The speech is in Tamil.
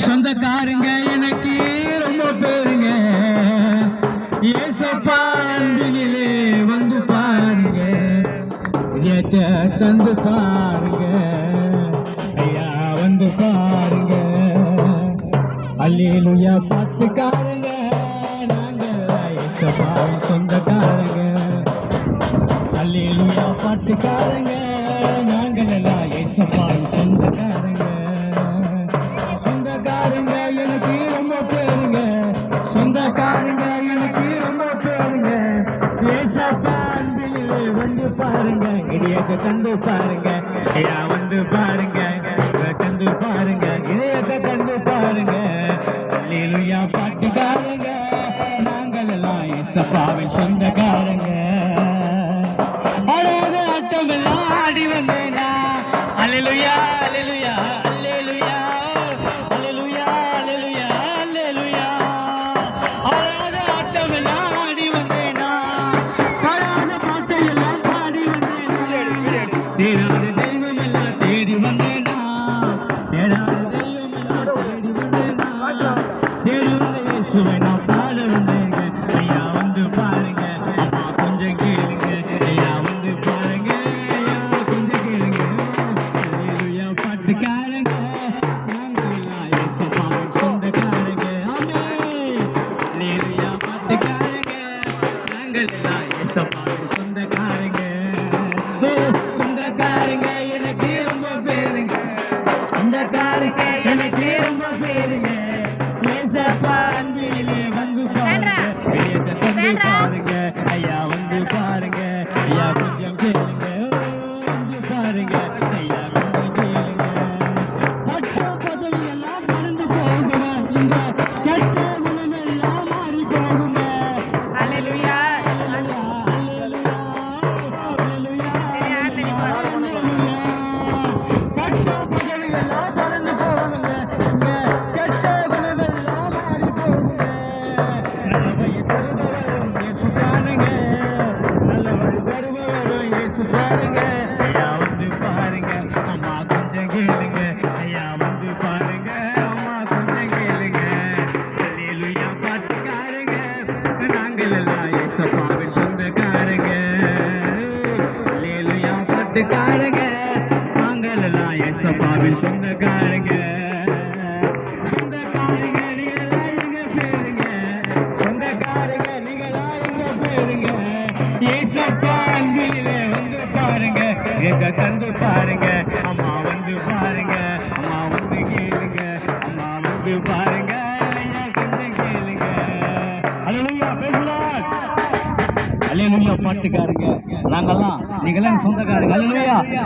சொந்தக்காரங்க எனக்கு ரொம்ப பேருங்க. ஏசப்பா அன்பினிலே வந்து பாருங்க, ஏற்ற தந்து பாருங்க, ஐயா வந்து பாருங்க. அல்லேலூயா பாட்டுக்காரங்க நாங்க, ஏசப்பா சொந்தக்காரங்க. அல்லேலூயா பாட்டுக்காரங்க நாங்கள் எல்லாம், ஏசப்பா சொந்தக்காரங்க. சொந்தக்காரங்க எனக்கு ரொம்ப பேருங்க, சொந்தக்காரங்க எனக்கு ரொம்ப பேருங்க. ஏசப்பா அன்பிலே வந்து பாருங்க, இடையத்தை தந்து பாருங்க, ஐயா வந்து பாருங்க, தந்து பாருங்க, இடையத்தை தந்து பாருங்க. அல்லேலூயா பாட்டுக்காரங்க நாங்கள் எல்லாம், ஏசப்பாவின் சொந்தக்காரங்க. அழகு ஆட்டமெல்லாம் ஆடி வந்தேனா, அல்லேலூயா அல்லேலூயா அல்லேலூயா அல்லேலூயா அல்லேலூயா அல்லேலூயா. அழகு ஆட்டமெல்லாம் ஆடி வந்தேனா, பழாத பாட்டையெல்லாம் பாடி வந்தேனா, தேடாத தெய்வம் எல்லாம் தேடி வந்தேனா, தேடாத தெய்வம் எல்லாம் தேடி வந்தேனா, தேடுவந்த இயேசுவை நான் பாட வந்தேங்க. ஐயா வந்து பாருங்க, அம்மா கொஞ்சம் கேளுங்க, ஐயா வந்து பாருங்க, ஐயா கொஞ்சம் கேளுங்க. அல்லேலூயா பாட்டுக்காரங்க நாங்கள் எல்லாம், ஏசப்பாவின் சொந்தக்காரங்க. ஆமென். அல்லேலூயா பாட்டுக்காரங்க நாங்கள் எல்லாம், ஏசப்பாவின் சொந்தக்காரங்க. சொந்தக்காரங்க எனக்கு ரொம்ப பேருங்க, சொந்தக்காரங்க எனக்கு ரொம்ப பேருங்க. ஏசப்பா அன்பிலே வந்து பாருங்க, வெளியத்தை தந்து பாருங்க, ஐயா வந்து பாருங்க, ஐயா கொஞ்சம் கேளுங்க, வந்து பாருங்க, ஐயா கொஞ்சம் கேளுங்க. பட்ட பதவி எல்லாம் மறந்து போகுங்க, இந்த கெட்ட குணமெல்லாம் மாறி போகுங்க. அல்லேலூயா அல்லேலூயா அல்லேலூயா அல்லேலூயா. கெட்ட பதவி எல்லாம் மறந்து போகுங்க, இந்த கெட்ட குணமெல்லாம் மாறி போகுங்க. நல்லவை தருபவரும் இயேசு தானுங்க, நல்லவை தருபவரும் இயேசு தானுங்க. ஐயா வந்து பாருங்க, அம்மா கொஞ்சம் கேளுங்க, ஐயா வந்து பாருங்க, அம்மா கொஞ்சம் கேளுங்க. அல்லேலூயா பாட்டுக்காரங்க நாங்கள் எல்லாம், ஏசப்பாவின் சொந்தக்காரங்க. அல்லேலூயா பாட்டுக்காரங்க நாங்கள் எல்லாம், ஏசப்பாவின் சொந்தக்காரங்க. சொந்தக்காரங்க நீங்களா எங்க பேருங்க, சொந்தக்காரங்க நீங்களா எங்க பேருங்க. ஏசப்பா அன்பிலே வந்து பாருங்க, எங்க தந்து பாருங்க, அம்மா வந்து பாருங்க, அம்மா வந்து கேளுங்க, அம்மா வந்து பாருங்க, ஐயா கொஞ்சம் கேளுங்க. அல்லேலூயா பேசலாம். அல்லேலூயா பாட்டுக்காரங்க நாங்கெல்லாம், நீங்களாம் சொந்தக்காரங்க. அல்லேலூயா.